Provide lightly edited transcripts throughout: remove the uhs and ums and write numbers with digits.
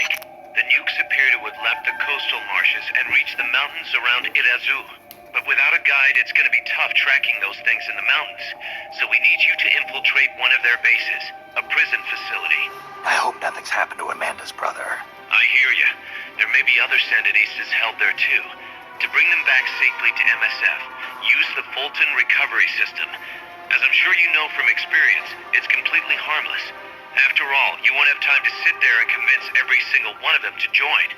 Snake. The nukes appear to have left the coastal marshes and reached the mountains around Irazu. But without a guide, it's going to be tough tracking those things in the mountains. So we need you to infiltrate one of their bases, a prison facility. I hope nothing's happened to Amanda's brother. I hear ya. There may be other Sandinistas held there too. To bring them back safely to MSF, use the Fulton recovery system. As I'm sure you know from experience, it's completely harmless. After all, you won't have time to sit there and convince every single one of them to join.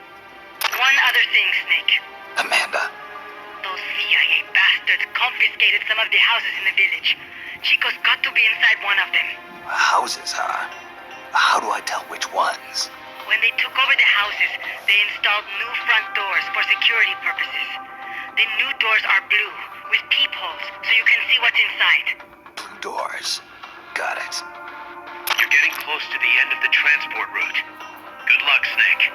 One other thing, Snake. Amanda. Those CIA bastards confiscated some of the houses in the village. Chico's got to be inside one of them. Houses, huh? How do I tell which ones? When they took over the houses, they installed new front doors for security purposes. The new doors are blue, with peepholes, so you can see what's inside. Blue doors. Got it. You're getting close to the end of the transport route. Good luck, Snake.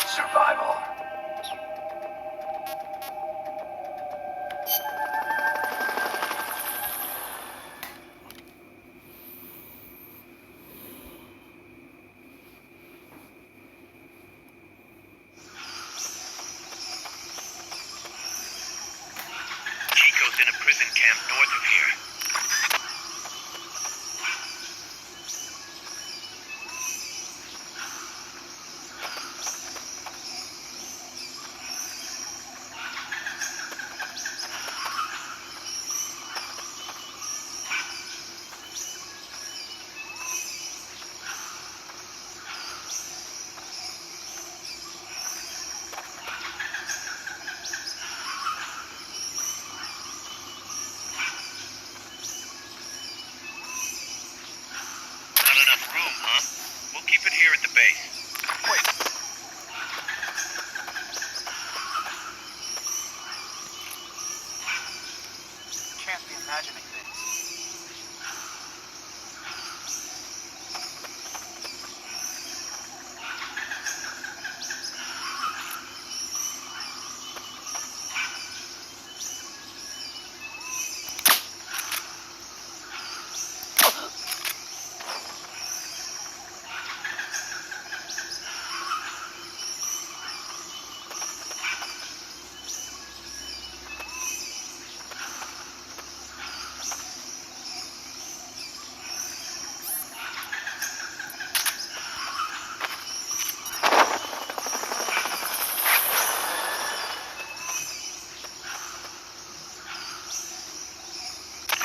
Survival. Chico's in a prison camp north of here. Keep it here at the base. Wait. Can't be imagining things.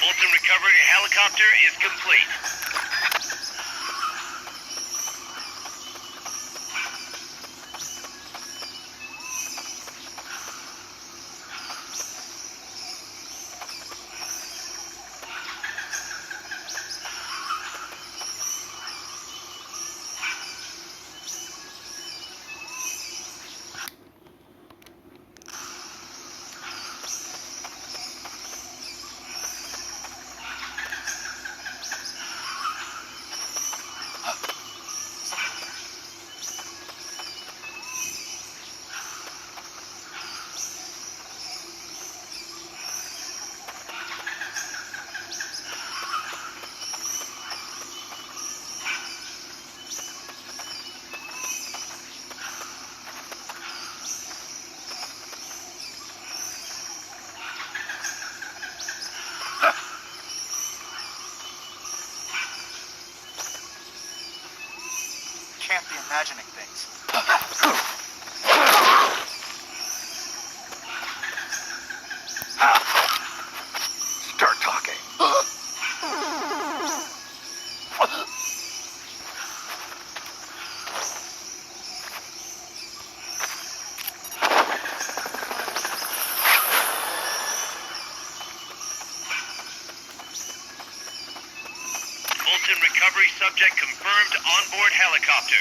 Fulton recovery helicopter is complete. Can't be imagining things. Start talking. Fulton recovery subject confirmed onboard helicopter.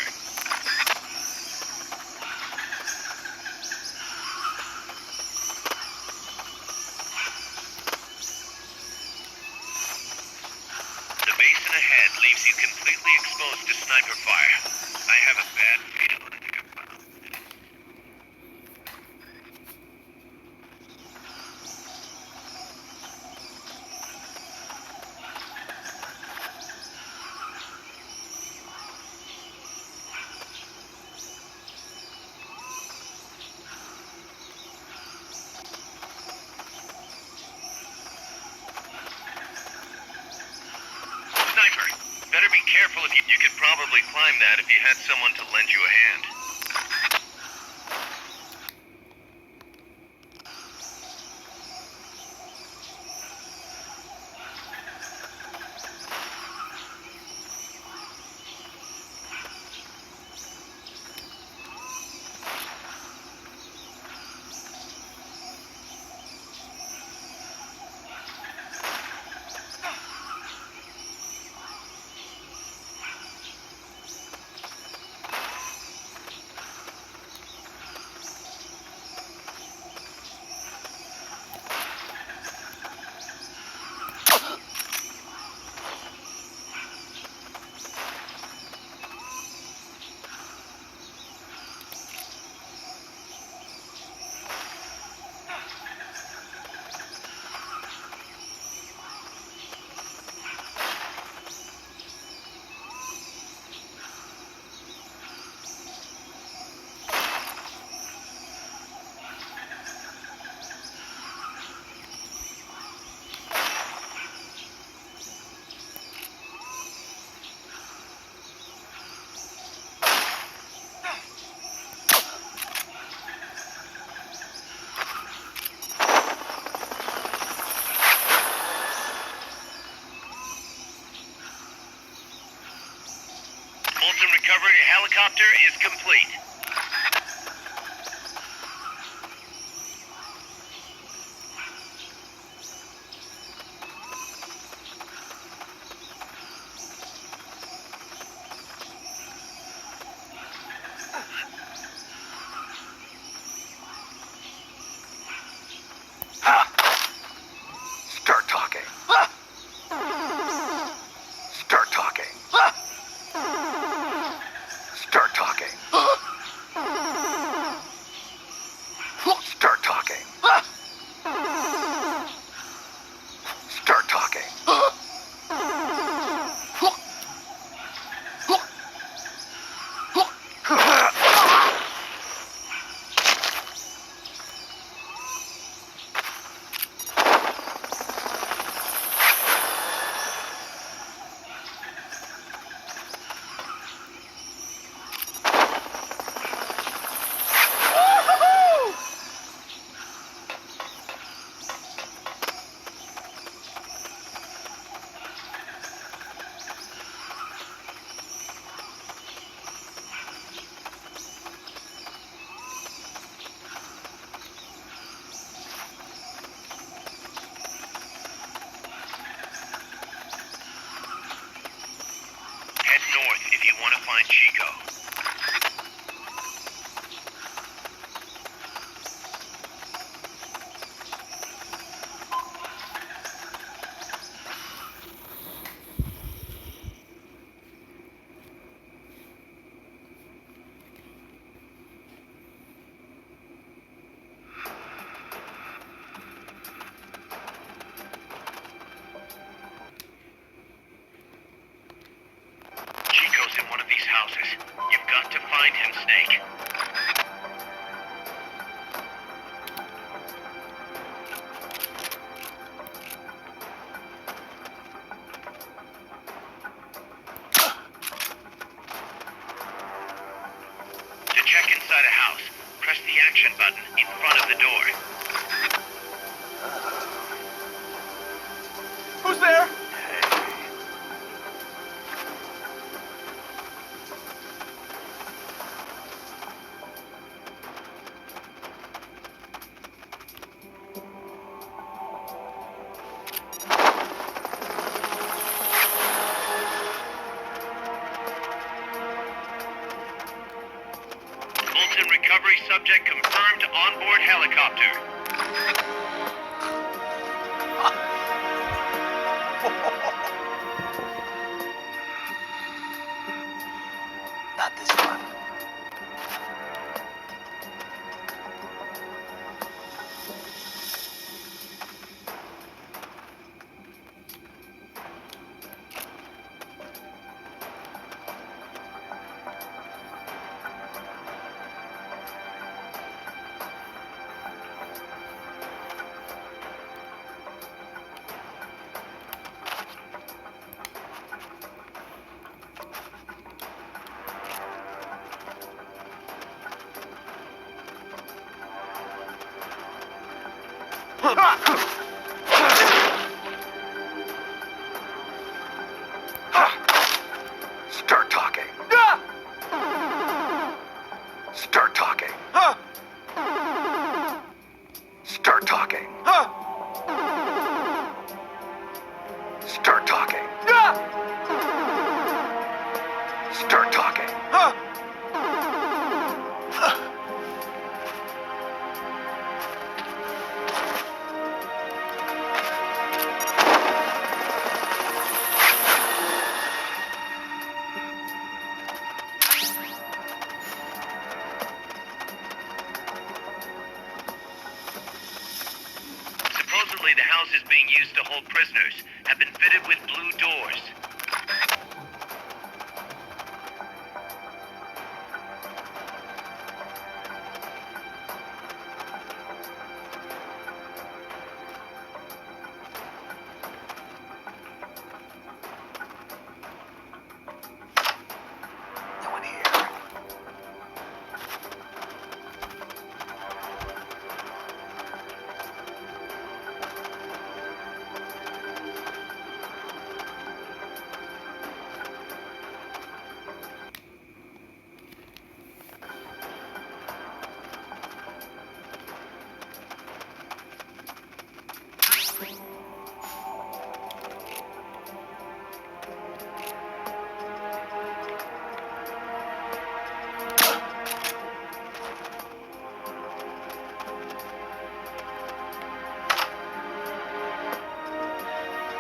The basin ahead leaves you completely exposed to sniper fire. I have a bad feeling. Sniper, better be careful if you could probably climb that if you had someone to lend you a hand. Fulton recovery helicopter is complete. Start talking. Start talking. Start talking. Start talking. Start talking. Head north if you want to find Chico. Chico's in one of these houses. You've got to find him, Snake. To check inside a house, press the action button in front of the door. Who's there? helicopter. Not this one. Start talking. Start talking. Start talking. Start talking. Start talking. Supposedly, the house is being used to hold prisoners. Have been fitted with blue doors. No one here.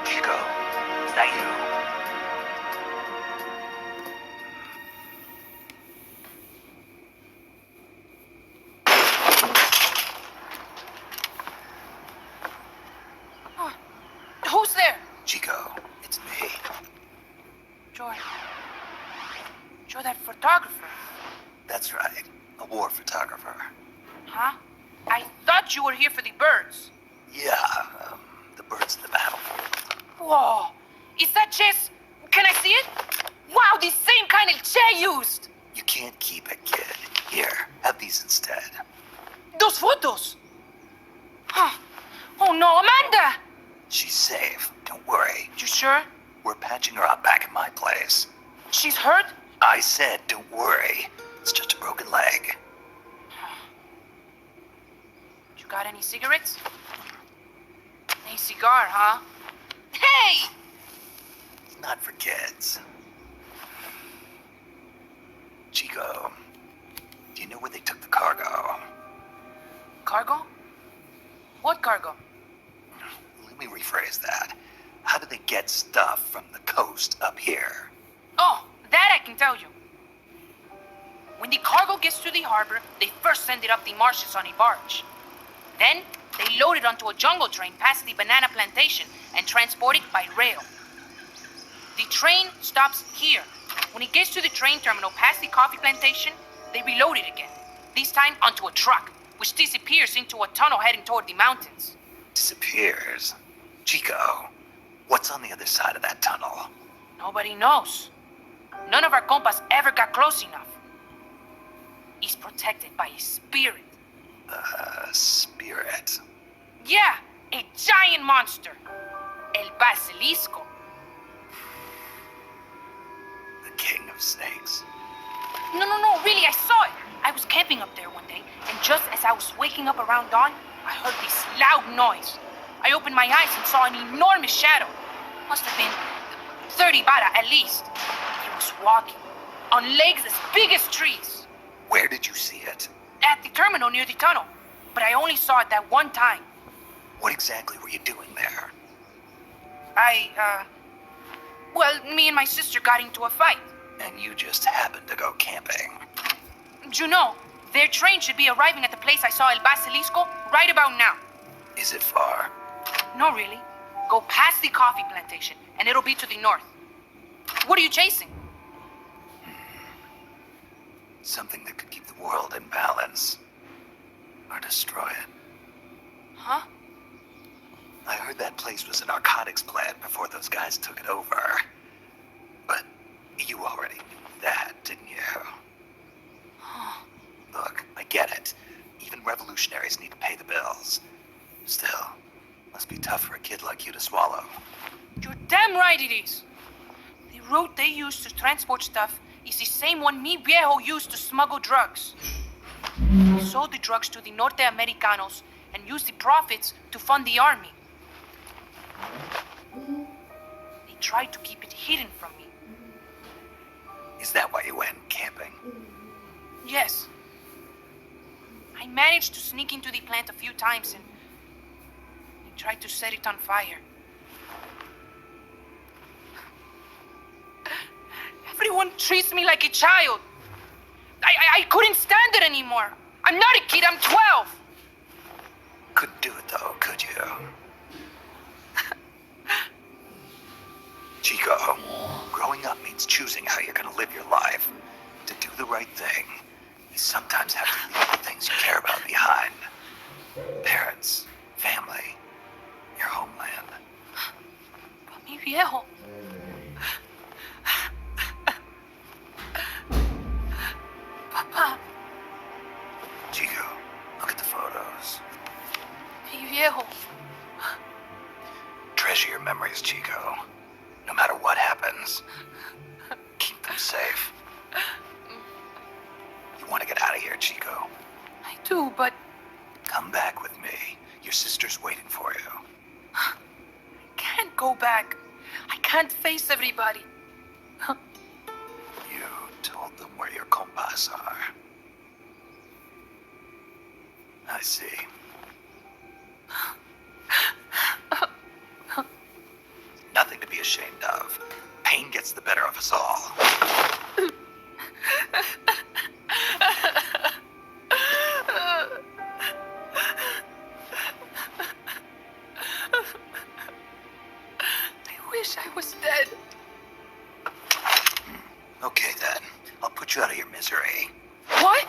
Chico, is that you? Who's there? Chico, it's me. Joy. Joy, that photographer. That's right. A war photographer. Huh? I thought you were here for the birds. Yeah, the birds in the battlefield. Whoa. Is that chess? Can I see it? Wow, the same kind of chair used. You can't keep it, kid. Here, have these instead. Those photos. Huh. Oh no, Amanda! She's safe. Don't worry. You sure? We're patching her up back in my place. She's hurt? I said, don't worry. It's just a broken leg. You got any cigarettes? A cigar, huh? Hey! Not for kids. Chico, do you know where they took the cargo? Cargo? What cargo? Let me rephrase that. How do they get stuff from the coast up here? Oh, that I can tell you. When the cargo gets to the harbor, they first send it up the marshes on a barge. Then, they load it onto a jungle train past the banana plantation and transport it by rail. The train stops here. When it gets to the train terminal past the coffee plantation, they reload it again. This time onto a truck, which disappears into a tunnel heading toward the mountains. Disappears. Chico, what's on the other side of that tunnel? Nobody knows. None of our compas ever got close enough. He's protected by a spirit. Spirit. Yeah, a giant monster. El Basilisco. The king of snakes. No, really, I saw it. I was camping up there one day, and just as I was waking up around dawn, I heard this loud noise. I opened my eyes and saw an enormous shadow. Must have been 30 bara at least. He was walking, on legs as big as trees. Where did you see it? At the terminal near the tunnel. but I only saw it that one time. What exactly were you doing there? Well, me and my sister got into a fight. And you just happened to go camping. You know, their train should be arriving at the place I saw El Basilisco right about now. Is it far? No, really. Go past the coffee plantation, and it'll be to the north. What are you chasing? Something that could keep the world in balance. Or destroy it. Huh? I heard that place was a narcotics plant before those guys took it over. But you already knew that, didn't you? Look, I get it. Even revolutionaries need to pay the bills. Still, must be tough for a kid like you to swallow. You're damn right it is. The route they use to transport stuff is the same one mi viejo used to smuggle drugs. He sold the drugs to the Norte Americanos and used the profits to fund the army. They tried to keep it hidden from me. Is that why you went camping? Yes. I managed to sneak into the plant a few times and they tried to set it on fire. Everyone treats me like a child. I couldn't stand it anymore. I'm not a kid, I'm 12. Couldn't do it though, could you? Chico, growing up means choosing how you're gonna live your life. To do the right thing, you sometimes have to leave the things you care about behind. Parents, family, your homeland. But mi viejo. Papa, Chico, look at the photos. mi viejo. Treasure your memories, Chico. No matter what happens, keep them safe. You want to get out of here, Chico? I do, but Come back with me. Your sister's waiting for you. I can't go back. I can't face everybody. You told them where your compas are. I see. Nothing to be ashamed of. Pain gets the better of us all. I wish I was dead. Okay then. I'll put you out of your misery. What?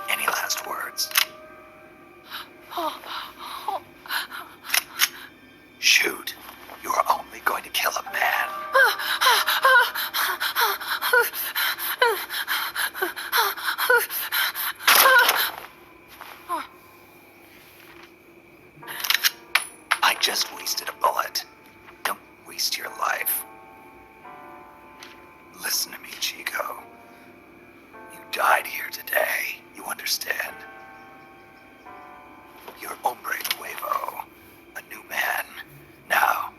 Any last words? Shoot. You are only going to kill a man. I just wasted a bullet. Don't waste your life. Listen to me, Chico. You died here today. You understand? You're hombre nuevo. A new man. Now,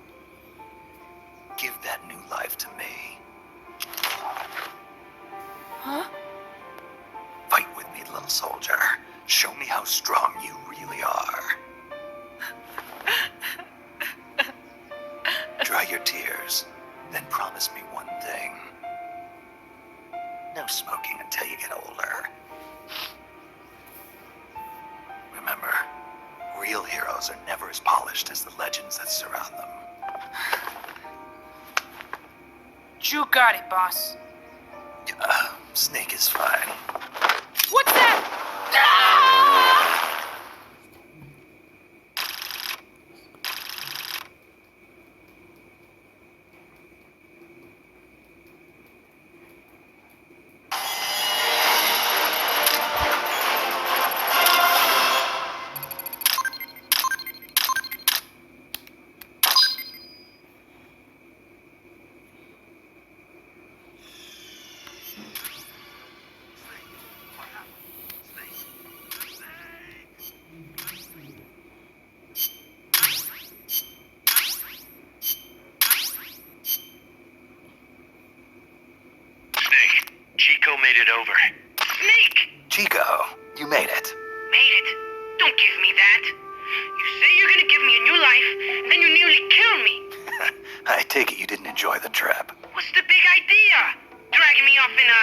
give that new life to me. Huh? Fight with me, little soldier. Show me how strong you really are. Dry your tears, then promise me one thing. No smoking until you get older. Remember, real heroes are never as polished as the legends that surround them. You got it, boss. Snake is fine. What's that? Snake, Chico made it over. Snake! Chico, You made it. Made it? Don't give me that. You say you're gonna give me a new life, and then you nearly kill me. I take it you didn't enjoy the trip. What's the big idea? Dragging me off in a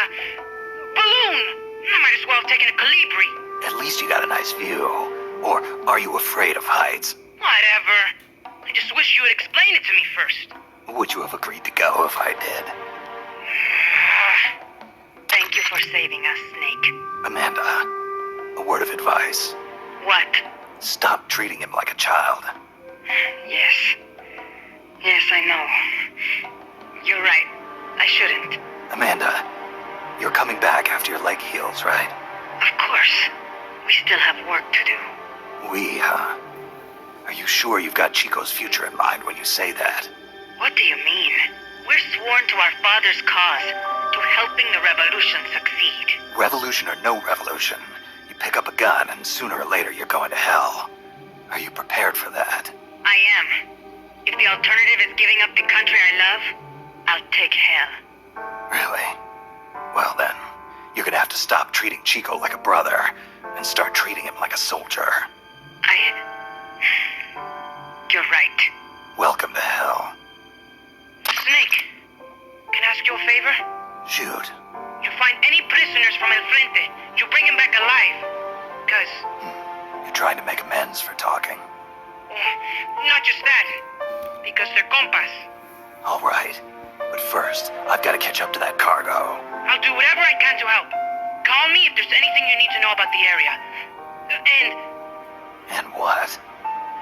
balloon? I might as well have taken a Calibri. At least you got a nice view. Or are you afraid of heights? Whatever. I just wish you would explain it to me first. Would you have agreed to go if I did? Thank you for saving us, Snake. Amanda, a word of advice. What? Stop treating him like a child. Yes. Yes, I know. You're right. I shouldn't. Amanda, you're coming back after your leg heals, right? Of course. We still have work to do. We, Are you sure you've got Chico's future in mind when you say that? What do you mean? We're sworn to our father's cause, to helping the revolution succeed. Revolution or no revolution, you pick up a gun and sooner or later you're going to hell. Are you prepared for that? I am. If the alternative is giving up the country I love, I'll take hell. Really? Well then, you're gonna have to stop treating Chico like a brother and start treating him like a soldier. You're right. Welcome to hell. Snake, can I ask you a favor? Shoot. You find any prisoners from El Frente, you bring them back alive. Cause... You're trying to make amends for talking. Not just that. Because they're compas. All right. But first, I've got to catch up to that cargo. I'll do whatever I can to help. Call me if there's anything you need to know about the area. And what?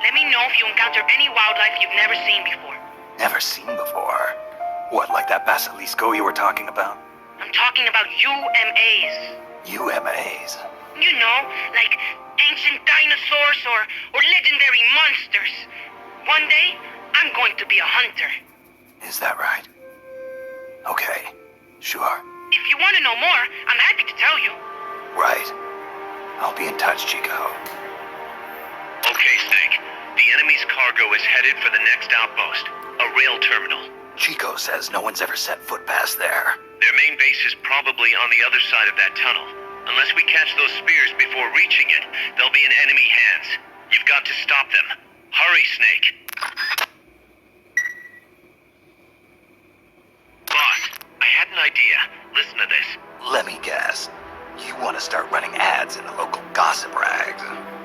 Let me know if you encounter any wildlife you've never seen before. Never seen before. What, like that basilisco you were talking about? I'm talking about UMAs. UMAs? You know, like ancient dinosaurs or legendary monsters. One day, I'm going to be a hunter. Is that right? Okay, sure. If you want to know more, I'm happy to tell you. Right. I'll be in touch, Chico. Okay, Snake. The enemy's cargo is headed for the next outpost, a rail terminal. Chico says no one's ever set foot past there. Their main base is probably on the other side of that tunnel. Unless we catch those spears before reaching it, they'll be in enemy hands. You've got to stop them. Hurry, Snake. Boss, I had an idea. Listen to this. Let me guess. You want to start running ads in the local gossip rags.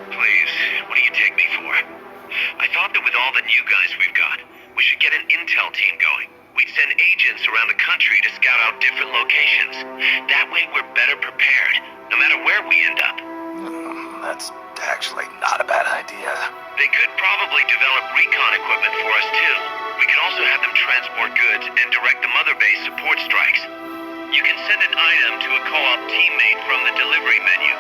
Please, what do you take me for? I thought that with all the new guys we've got, we should get an intel team going. We'd send agents around the country to scout out different locations. That way we're better prepared, no matter where we end up. That's actually not a bad idea. They could probably develop recon equipment for us too. We can also have them transport goods and direct the mother base support strikes. You can send an item to a co-op teammate from the delivery menu.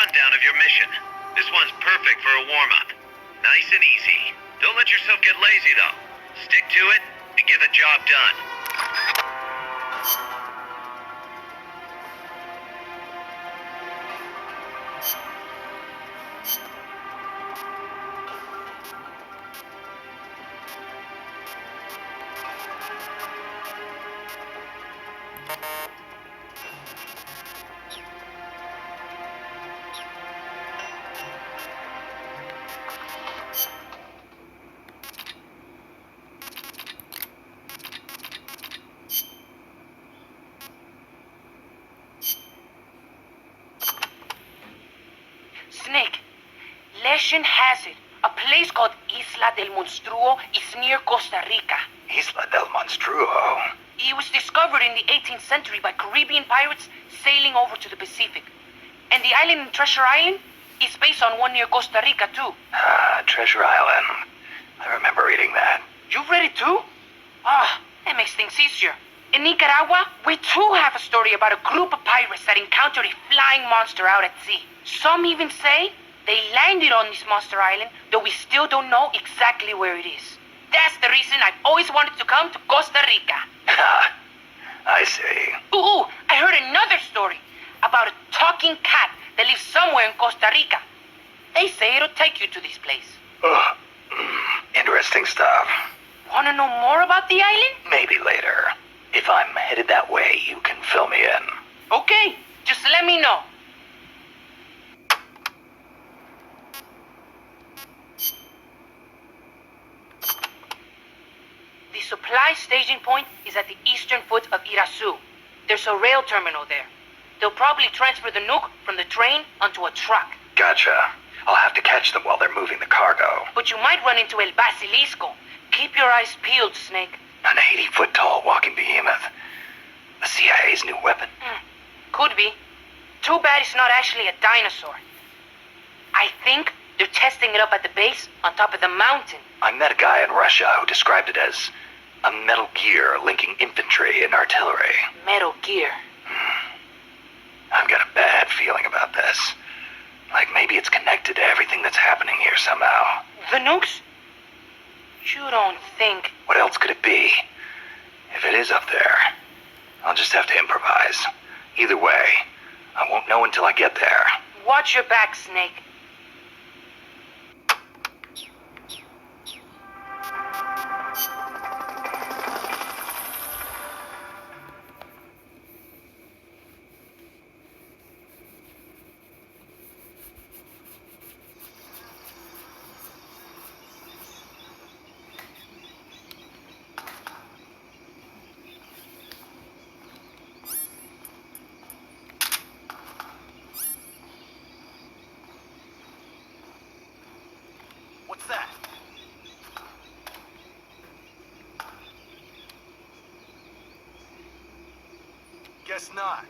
rundown of your mission. This one's perfect for a warm-up. Nice and easy. Don't let yourself get lazy, though. Stick to it and get the job done. Snake, legend has it, a place called Isla del Monstruo is near Costa Rica. Isla del Monstruo. It was discovered in the 18th century by Caribbean pirates sailing over to the Pacific. And the island in Treasure Island is based on one near Costa Rica, too. Ah, Treasure Island. I remember reading that. You read it, too? Ah, that makes things easier. In Nicaragua, we too have a story about a group of pirates that encountered a flying monster out at sea. Some even say they landed on this monster island, though we still don't know exactly where it is. That's the reason I've always wanted to come to Costa Rica. I see. Ooh, I heard another story about a talking cat that lives somewhere in Costa Rica. They say it'll take you to this place. Interesting stuff. Want to know more about the island? Maybe later. If I'm headed that way, you can fill me in. Okay, just let me know. supply staging point is at the eastern foot of Irasu. There's a rail terminal there. They'll probably transfer the nuke from the train onto a truck. Gotcha. I'll have to catch them while they're moving the cargo. But you might run into El Basilisco. Keep your eyes peeled, Snake. An 80-foot-tall walking behemoth. The CIA's new weapon. Could be. Too bad it's not actually a dinosaur. I think they're testing it up at the base on top of the mountain. I met a guy in Russia who described it as a metal gear linking infantry and artillery. Metal Gear. I've got a bad feeling about this. Like maybe it's connected to everything that's happening here somehow. The nukes? You don't think... What else could it be? If it is up there, I'll just have to improvise. Either way, I won't know until I get there. Watch your back, Snake. What's that? Guess not.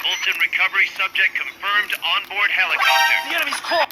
Fulton recovery subject confirmed onboard helicopter. The enemy's close.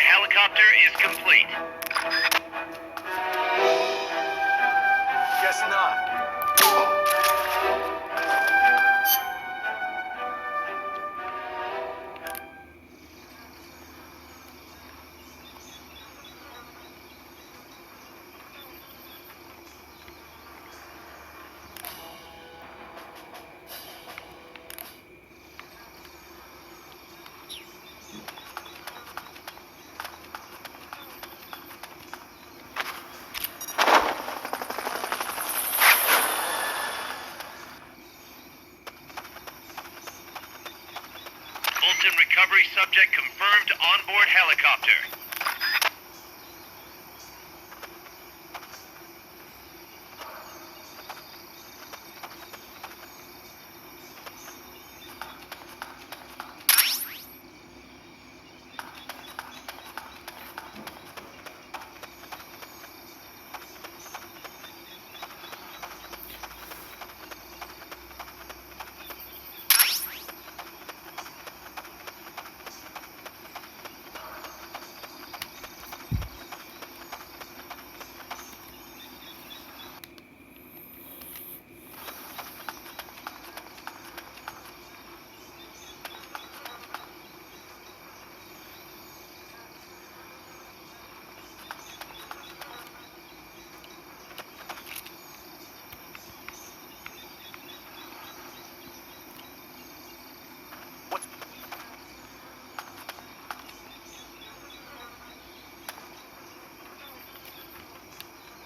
Helicopter is complete. Guess not. Fulton recovery subject confirmed onboard helicopter.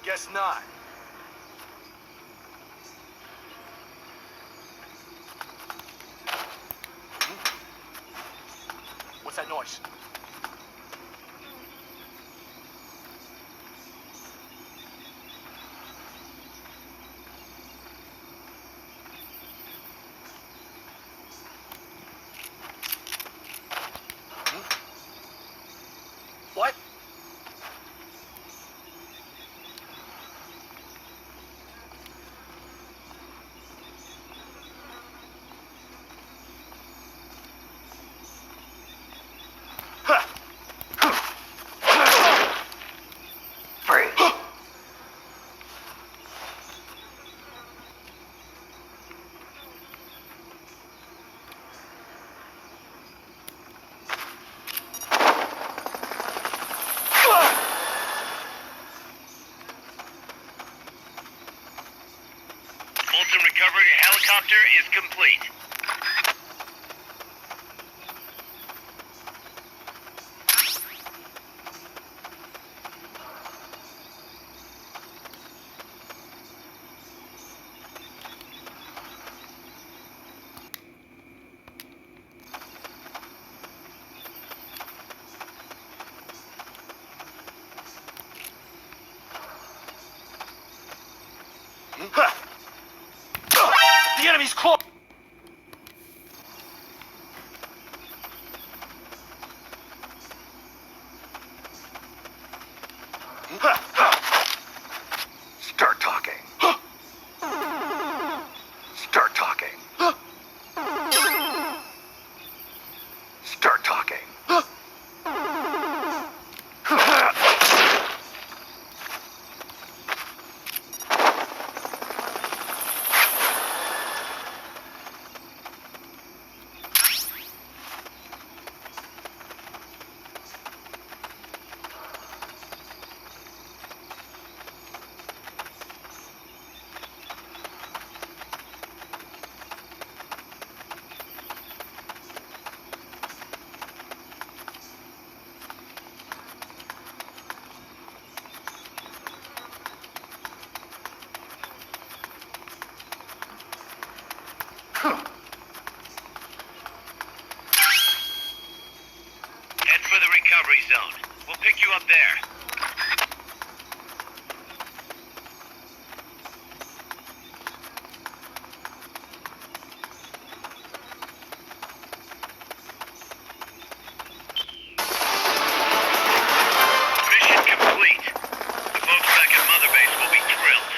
Guess not. What's that noise? complete. The enemy's close! Start talking. Start talking. Start talking. Head for the recovery zone. We'll pick you up there. Mission complete. The folks back at Mother Base will be thrilled.